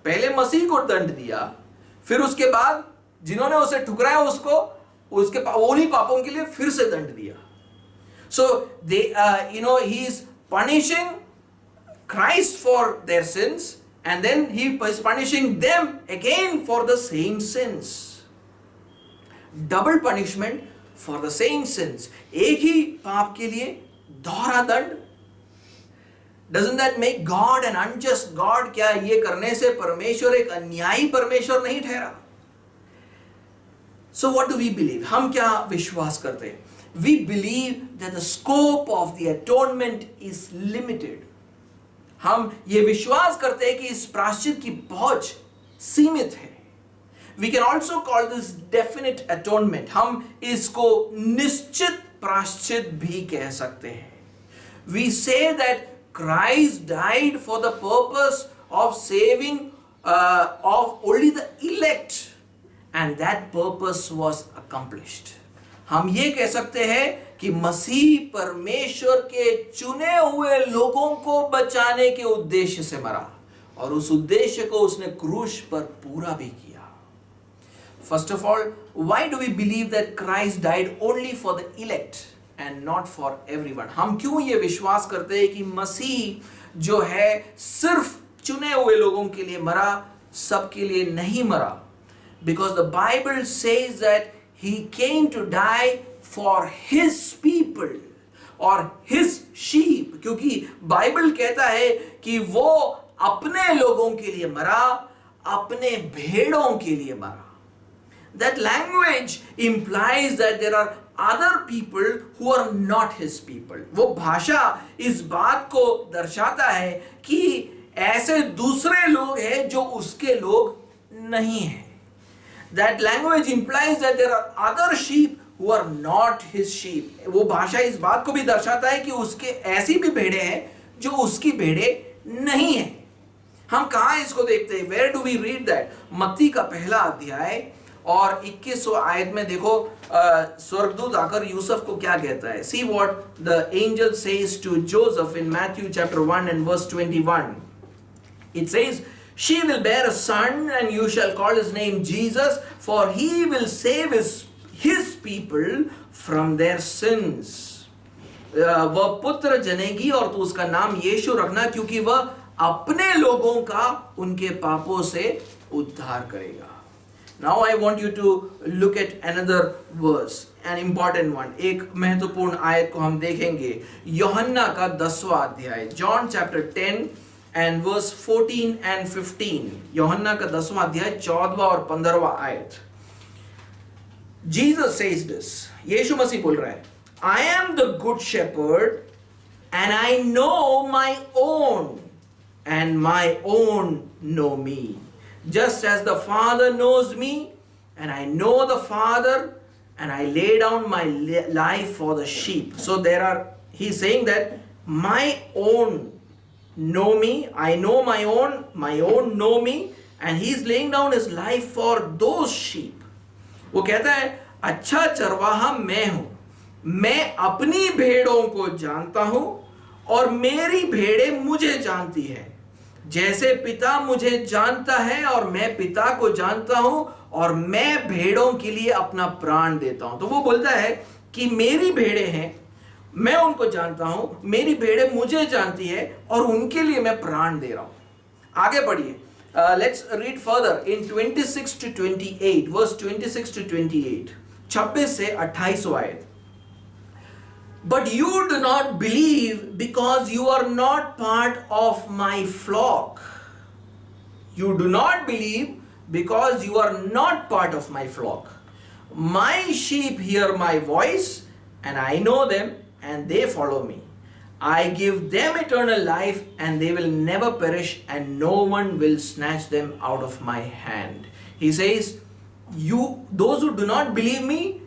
पहले मसीह को दंड दिया, फिर उसके बाद जिन्होंने उसे ठुकराया उसके उन्हीं पापों के लिए फिर से दंड दिया. So he is punishing Christ for their sins, and then he is punishing them again for the same sins. Double punishment for the same sins. एक ही पाप के लिए दोहरा दंड. Doesn't that make God an unjust God? क्या ये करने से परमेश्वर एक अन्यायी परमेश्वर नहीं ठहरा? So what do we believe? हम क्या विश्वास करते हैं? We believe that the scope of the atonement is limited. हम ये विश्वास करते हैं कि इस प्रायश्चित की पहुंच सीमित है. We can also call this definite atonement. हम इसको निश्चित प्रायश्चित भी कह सकते हैं. We say that Christ died for the purpose of saving of only the elect, and that purpose was accomplished. हम ये कह सकते हैं कि मसीह परमेश्वर के चुने हुए लोगों को बचाने के उद्देश्य से मरा, और उस उद्देश्य को उसने क्रूस पर पूरा भी किया. First of all, why do we believe that Christ died only for the elect and not for everyone? हम क्यों ये विश्वास करते हैं कि मसीह जो है सिर्फ चुने हुए लोगों के लिए मरा, सबके लिए नहीं मरा? Because the Bible says that he came to die for his people or his sheep. क्योंकि बाइबल कहता है कि वो अपने लोगों के लिए मरा, अपने भेड़ों के लिए मरा. That language implies that there are other people who are not his people. वो भाषा इस बात को दर्शाता है कि ऐसे दूसरे लोग हैं जो उसके लोग नहीं हैं. That language implies that there are other sheep who are not his sheep. वो भाषा इस बात को भी दर्शाता है कि उसके ऐसी भी भेड़े हैं जो उसकी भेड़े नहीं हैं. हम कहाँ इसको देखते हैं? Where do we read that? मत्ती का पहला अध्याय और 21 आयत में देखो स्वर्गदूत आकर यूसुफ को क्या कहता है. See what the angel says to Joseph in Matthew chapter 1 and verse 21. It says, she will bear a son and you shall call his name Jesus, for he will save his people from their sins. वह पुत्र जनेगी और तू उसका नाम यीशु रखना, क्योंकि वह अपने लोगों का उनके पापों से उद्धार करेगा. Now I want you to look at another verse, an important one. एक महत्वपूर्ण आयत को हम देखेंगे. यूहन्ना का 10वां अध्याय, John chapter 10 and verse 14 and 15. यूहन्ना का 10वां अध्याय 14वां और 15वां आयत. Jesus says this. यीशु मसीह बोल रहा है, I am the good shepherd and I know my own and my own know me. Just as the Father knows me and I know the Father and I lay down my life for the sheep. So he's saying that my own know me, I know my own know me, and he's laying down his life for those sheep. वो कहता है अच्छा चरवाहा मैं हूं, मैं अपनी भेड़ों को जानता हूं और मेरी भेड़ें मुझे जानती है. जैसे पिता मुझे जानता है और मैं पिता को जानता हूं और मैं भेड़ों के लिए अपना प्राण देता हूं. तो वो बोलता है कि मेरी भेड़ें हैं मैं उनको जानता हूं, मेरी भेड़ें मुझे जानती है और उनके लिए मैं प्राण दे रहा हूं। आगे बढ़िए, let's read further in 26 to 28, verse 26 to 28, 26 से 28 आयत। But you do not believe because you are not part of my flock. You do not believe because you are not part of my flock. My sheep hear my voice, and I know them, and they follow me. I give them eternal life, and they will never perish, and no one will snatch them out of my hand. He says, those who do not believe me,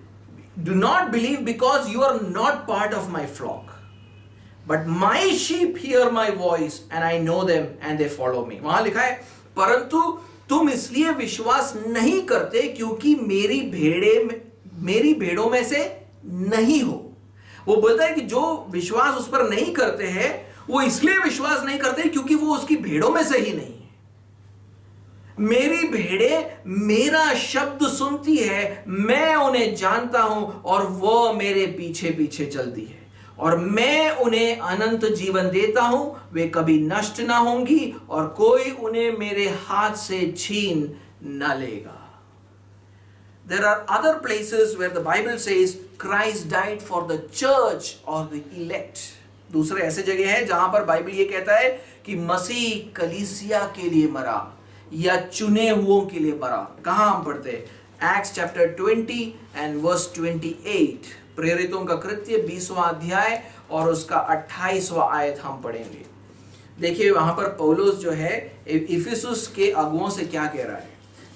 do not believe because you are not part of my flock. But my sheep hear my voice, and I know them, and they follow me. वहां लिखा है, परंतु तुम इसलिए विश्वास नहीं करते क्योंकि मेरी भेड़ों में से नहीं हो। वो बोलता है कि जो विश्वास उस पर नहीं करते हैं, वो इसलिए विश्वास नहीं करते क्योंकि वो उसकी भेड़ों में से ही नहीं है। मेरी भेड़ें मेरा शब्द सुनती है, मैं उन्हें जानता हूं और वो मेरे पीछे पीछे चलती है, और मैं उन्हें अनंत जीवन देता हूं, वे कभी नष्ट ना होंगी और कोई उन्हें मेरे हाथ से छीन न लेगा। There are other places where the Bible says Christ died for the church or the elect. दूसरे ऐसे जगह है जहां पर बाइबल ये कहता है कि मसीह कलीसिया के लिए मरा या चुने हुओं के लिए मरा। कहां हम पढ़ते हैं? Acts chapter 20 and verse 28, प्रेरितों का कृत्य 20वां अध्याय और उसका 28वां आयत हम पढ़ेंगे। देखिए वहां पर पौलुस जो है इफिसुस के अगुओं से क्या कह रहा है।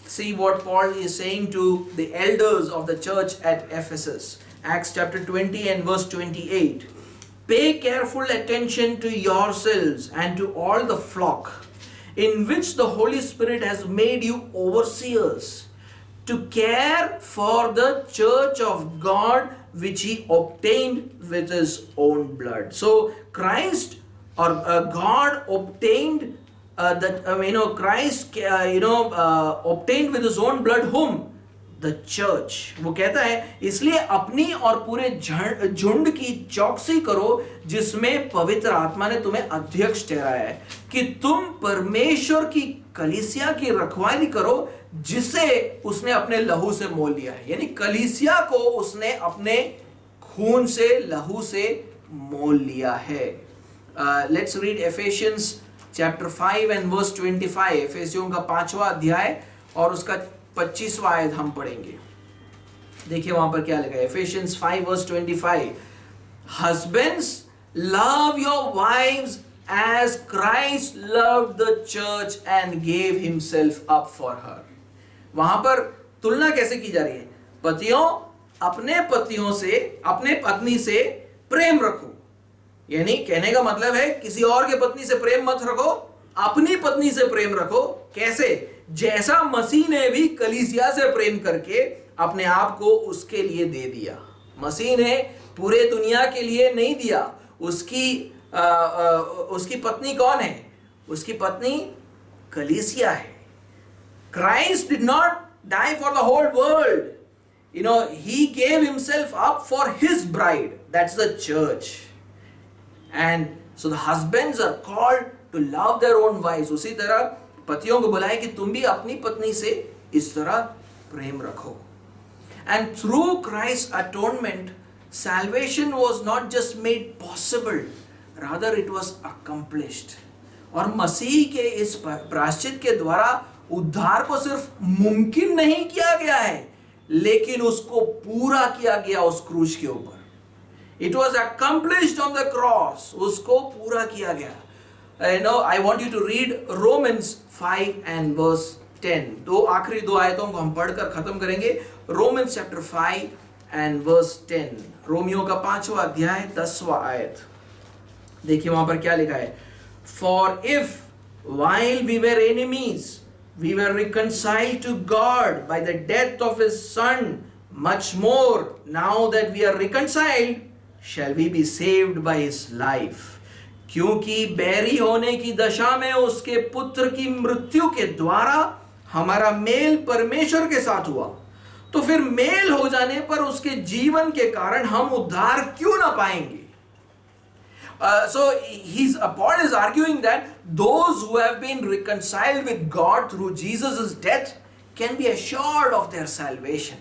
See what Paul is saying to the elders of the church at Ephesus. Acts chapter 20 and verse 28. Pay careful attention to yourselves and to all the flock, in which the Holy Spirit has made you overseers, to care for the church of God, which he obtained with his own blood. So Christ or God obtained Christ obtained with his own blood whom? The church. वो कहता है इसलिए अपनी और पूरे झुंड की चौकसी करो जिसमें पवित्र आत्मा ने तुम्हें अध्यक्ष ठहराया है, कि तुम परमेश्वर की कलीसिया की रखवाली करो जिसे उसने अपने लहू से मोल लिया है। यानी कलीसिया को उसने अपने खून से, लहू से मोल लिया है। Let's read Ephesians chapter 5 and verse 25। एफेसियों का 5वां अध्याय और उसका 25वां आयत हम पढ़ेंगे। देखिए वहां पर क्या लिखा है, Ephesians 5 verse 25। Husbands love your wives as Christ loved the church and gave himself up for her. वहां पर तुलना कैसे की जा रही है? पतियों अपने पतियों से, अपने पत्नी से प्रेम रखो। यानी कहने का मतलब है किसी और के पत्नी से प्रेम मत रखो, अपनी पत्नी से प्रेम रखो। कैसे? जैसा मसीह ने भी कलीसिया से प्रेम करके अपने आप को उसके लिए दे दिया। मसीह ने पूरे दुनिया के लिए नहीं दिया। उसकी पत्नी कौन है? उसकी पत्नी कलीसिया है। Christ did not die for the whole world. He gave himself up for his bride. That's the church. And so the husbands are called to love their own wives. उसी तरह पतियों को बुलाए कि तुम भी अपनी पत्नी से इस तरह प्रेम रखो। And through Christ's atonement, salvation was not just made possible, rather it was accomplished. और मसीह के इस प्रायश्चित के द्वारा उद्धार को सिर्फ मुमकिन नहीं किया गया है, लेकिन उसको पूरा किया गया उस क्रूज के ऊपर। It was accomplished on the cross. उसको पूरा किया गया। I want you to read Romans 5 and verse 10. आखिरी दो आयतों को हम पढ़कर खत्म करेंगे। Romans chapter 5 and verse 10. Romeo का 5वां अध्याय 10वां आयत। देखिए वहां पर क्या लिखा है। For if while we were enemies, we were reconciled to God by the death of his son, much more now that we are reconciled, shall we be saved by his life. क्योंकि बैरी होने की दशा में उसके पुत्र की मृत्यु के द्वारा हमारा मेल परमेश्वर के साथ हुआ, तो फिर मेल हो जाने पर उसके जीवन के कारण हम उद्धार क्यों ना पाएंगे। Paul is arguing that those who have been reconciled with God through Jesus' death can be assured of their salvation.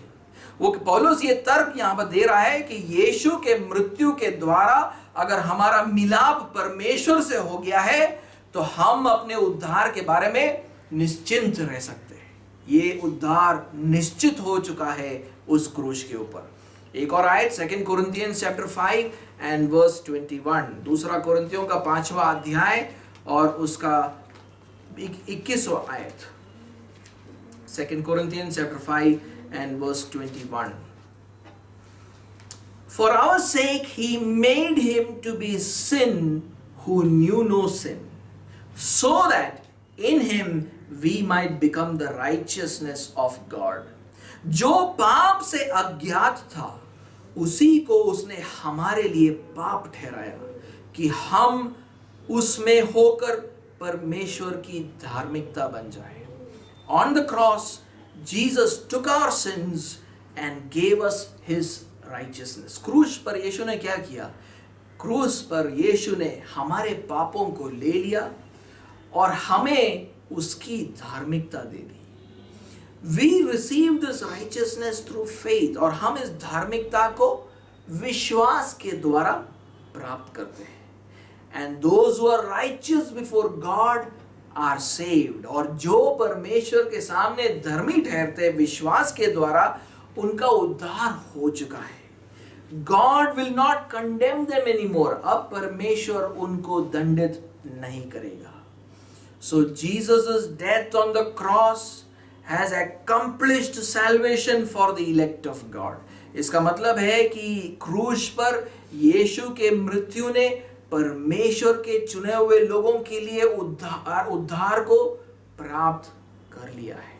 वो पौलुस ये तर्क यहाँ पर दे रहा है कि यीशु के मृत्यु के द्वारा अगर हमारा मिलाप परमेश्वर से हो गया है तो हम अपने उद्धार के बारे में निश्चिंत रह सकते हैं. ये उद्धार निश्चित हो चुका है उस क्रूस के ऊपर. एक और आयत 2 Corinthians chapter 5 and verse 21. दूसरा कोरिन्थियों का 5वां अध्याय और उसका 21वां आयत. 2 Corinthians chapter 5 and verse 21. For our sake he made him to be sin who knew no sin, so that in him we might become the righteousness of God. जो पाप से अज्ञात था उसी को उसने हमारे लिए पाप ठहराया कि हम उसमें होकर परमेश्वर की धार्मिकता बन जाए. On the cross, Jesus took our sins and gave us his righteousness. क्रूस पर यीशु ने क्या किया? क्रूस पर यीशु ने हमारे पापों को ले लिया और हमें उसकी धार्मिकता दे दी. We receive this righteousness through faith. और हम इस धार्मिकता को विश्वास के द्वारा प्राप्त करते हैं. And those who are righteous before God are saved. और जो परमेश्वर के सामने धर्मी ठहरते विश्वास के द्वारा उनका उद्धार हो चुका है. God will not condemn them anymore. अब परमेश्वर उनको दंडित नहीं करेगा. So Jesus' death on the cross has accomplished salvation for the elect of God. इसका मतलब है कि क्रूस पर यीशु के मृत्यु ने परमेश्वर के चुने हुए लोगों के लिए उद्धार को प्राप्त कर लिया है.